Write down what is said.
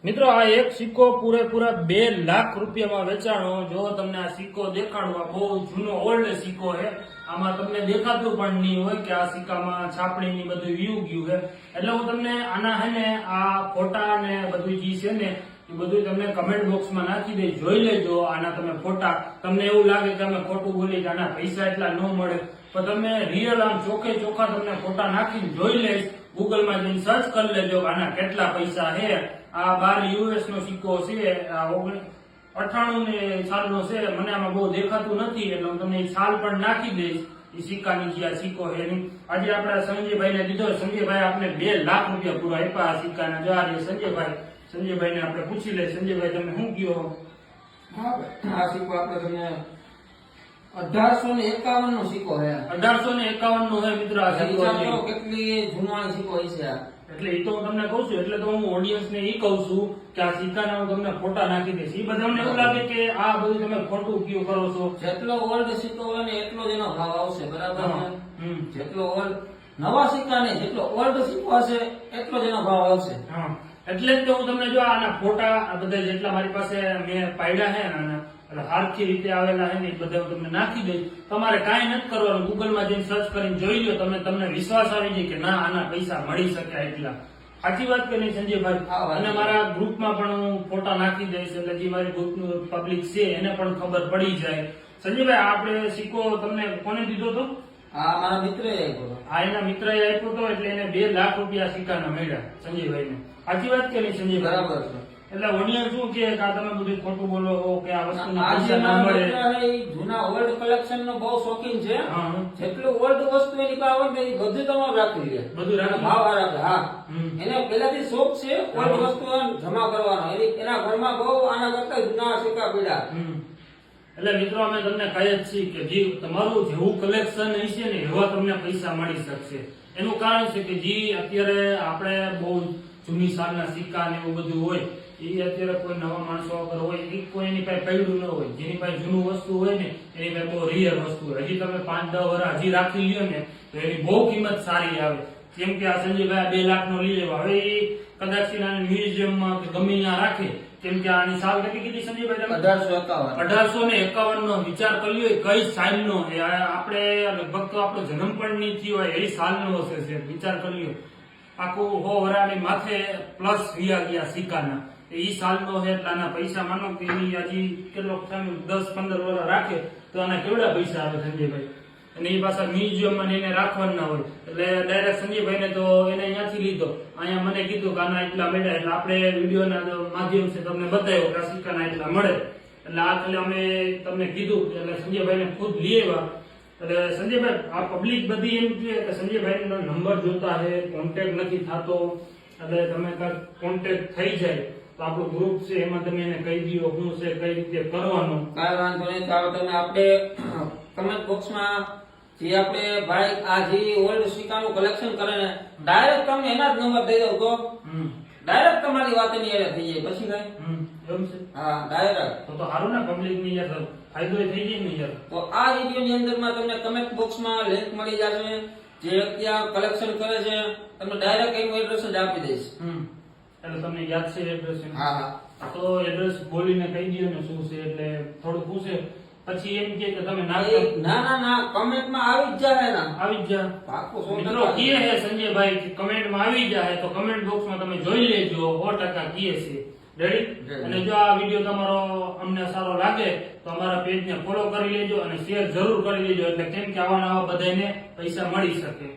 મિત્રો આ એક સિક્કો પૂરેપૂરા 2 લાખ રૂપિયામાં વેચાણો। જો તમને આ સિક્કો દેખાડું, આ બહુ જૂનો ઓલ્ડ સિક્કો છે। આમાં તમને દેખાતું પણ નહીં હોય કે આ સિક્કામાં છાપણીની બધું વ્યૂ ગયું છે। એટલે હું તમને આના હે ને આ ફોટા ને બધું જે છે ને એ બધું તમને કમેન્ટ બોક્સમાં નાખી દઈ, જોઈ લેજો આના તમે ફોટા। તમને એવું લાગે કે અમે ખોટું બોલી કે આના પૈસા એટલા ન મળે, તો તમે રિયલ આમ ચોખ્ખે ચોખ્ખા તમને ફોટા નાખીને જોઈ લઈશ। ગૂગલમાં જઈને સર્ચ કરી લેજો આના કેટલા પૈસા છે। આ 12 US નો સિક્કો છે, આ 98 ને સાલનો છે। મને આમાં બહુ દેખાતું નથી એટલે હું તમને સાલ પણ નાખી દઈશ એ સિક્કાની જે આ સિક્કો છે એની। આજે આપણે સંજયભાઈને દીધો, સંજયભાઈ આપણે 2 લાખ રૂપિયા પૂરા આપ્યા આ સિક્કાના। જો આ સંજયભાઈને આપણે પૂછી લઈએ। સંજયભાઈ તમે શું કયો? આ સિક્કો આપણે તમને 1851 નો સિક્કો છે। 1851 નો છે મિત્રો આ સિક્કો। કેટલી જૂનો સિક્કો છે આ, એટલે એ તો હું તમને કહું છું, એટલે તો હું ઓડિયન્સ ને એ કહું છું કે આ સિક્કાના હું તમને ફોટા નાખી દઈશ। એ બધાને એવું લાગે કે આ બધું તમે ખોટું કયું કરો છો। જેટલો ઓલ્ડ સિક્કો હોય ને એટલો જ એનો ભાવ આવશે, બરાબર ને? જેટલો ઓલ્ડ નવા સિક્કા ને જેટલો ઓલ્ડ સિક્કો હશે એટલો જ એનો ભાવ આવશે। હા, એટલે જ તો હું તમને જો આના ફોટા આ બધા જેટલા મારી પાસે મેં પાડ્યા છે આના એટલે હારખી રીતે આવેલા છે ને એ બધા હું તમને નાખી દઈશ। તમારે કાંઈ નથી કરવાનું, ગૂગલમાં જઈને સર્ચ કરીને જોઈ લો, તમને વિશ્વાસ આવી જાય કે ના આના પૈસા મળી શકે એટલા। સાચી વાત કે નહીં સંજયભાઈ? અને મારા ગ્રુપમાં પણ હું ફોટા નાખી દઈશ એટલે જે મારી ગ્રુપનું પબ્લિક છે એને પણ ખબર પડી જાય। સંજયભાઈ આપણે સિક્કો તમને કોને દીધો હતો? આ મારા મિત્રએ આપ્યો હતો। આ એના મિત્રએ આપ્યો હતો એટલે એને 2 લાખ રૂપિયા સિક્કાના મળ્યા સંજયભાઈને। સાચી વાત કે નહીં સંજયભાઈ? બરાબર છે। એટલે ઓડિયન્સ શું કે આ તમે બધું ખોટું બોલો કે આ વસ્તુના આ જે પૈસા ના મળે। જૂના ઓલ્ડ કલેક્શન નો બહુ શોખીન છે। જેટલું ઓલ્ડ વસ્તુ એની પાસે હોય ને એ બધું તમારે રાખી લે, બધું રાખી ભાવ રાખે। હા, એને પહેલાથી શોખ છે ઓલ્ડ વસ્તુ જમા કરવાનો। એના ઘરમાં બહુ આના કરતા જૂના સિક્કા પડ્યા। એટલે મિત્રો અમે તમને કહીએ જ છીએ કે જે તમારું જેવું કલેક્શન હશે ને એવા તમને પૈસા મળી શકશે। એનું કારણ છે કે જે અત્યારે આપણે બહુ જૂની સાલના સિક્કા ને એવું બધું હોય એ અત્યારે કોઈ નવા માણસો વગર હોય એ કોઈ એની પાસે પડ્યું ન હોય। જેની પાસે જૂનું વસ્તુ હોય ને એની પાસે બહુ રિયલ વસ્તુ હોય। હજી તમે 5-10 વર્ષ હજી રાખી લ્યો ને તો એની બહુ કિંમત સારી આવે। જેમ કે આ સંજયભાઈ 2 લાખ નો લઈ લેવા, હવે એ કદાચ મ્યુઝિયમમાં કે ગમે ત્યાં રાખે। કેમ કે આની સાલ કેટલી કીધી સંજયભાઈ? 1851 નો વિચાર કરી લ્યો કઈ સાલ નો આપણે લગભગ તો આપણો જન્મ પણ નહીં થયો હોય એ સાલ નો હશે। વિચાર કરી લ્યો આખું 100 વરાની માથે પ્લસ વ્યા ગયા સિક્કાના એ સાલ નો છે એટલે આના પૈસા માનો કે એની હજી કેટલો 10-15 વર્ષ રાખે તો આના કેવડા પૈસા આવે સંજયભાઈ? અને એ પાછા મ્યુઝિયમમાં એને રાખવાના હોય એટલે ડાયરેક્ટ સંજયભાઈને તો એને અહીંયાથી લીધો, અહીંયા મને કીધું કે આના એટલા મળ્યા એટલે આપણે વિડીયોના માધ્યમથી તમને બતાવ્યો કે આ સિક્કાના એટલા મળે। એટલે આ ખાલી અમે તમને કીધું એટલે સંજયભાઈને ખુદ લઈ આવ્યા। એટલે સંજયભાઈ આ પબ્લિક બધી એમ કહે કે સંજયભાઈનો નંબર જોતા છે, કોન્ટેક્ટ નથી થતો, એટલે તમે કાંઈક કોન્ટેક્ટ થઈ જાય તો આપણું ગ્રુપ છે એમાં તમે એને કહી દો શું છે કઈ રીતે કરવાનું। કાંઈ વાંધો નહીં, તો તમે આપણે કમેન્ટ બોક્સમાં જે આપણે ભાઈ આ જે ઓલ્ડ સિક્કાનું કલેક્શન કરે ને ડાયરેક્ટ તમે એના જ નંબર દઈ દો તો ડાયરેક્ટ તમારી વાત એની એરે થઈ જાય। પછી કઈ એમ છે? હા, ડાયરેક્ટ તો સારું ને, પબ્લિક ની યાર ફાયદો થઈ જાય ને યાર। તો આ વિડીયો ની અંદર માં તમને કમેન્ટ બોક્સમાં લિંક મળી જશે। જે વ્યક્તિ આ કલેક્શન કરે છે તમને ડાયરેક્ટ એનું એડ્રેસ જ આપી દઈશ। એટલે તમને યાદ છે એડ્રેસ? હા હા, તો એડ્રેસ બોલીને કહી દો ને શું છે એટલે થોડું પૂછે પછી એમ કે તમે ના ના કમેન્ટમાં આવી જ જાય ને, આવી જ જા પાકું 100% મિત્રો કહે છે સંજયભાઈ કે કમેન્ટમાં આવી જાય તો કમેન્ટ બોક્સમાં તમે જોઈ લેજો 100% કહે છે। રેડી? અને જો આ વિડીયો તમારો અમને સારો લાગે તો અમારા પેજને ફોલો કરી લેજો અને શેર જરૂર કરી લેજો એટલે કેમ કે આવા નવા બધાને પૈસા મળી શકે।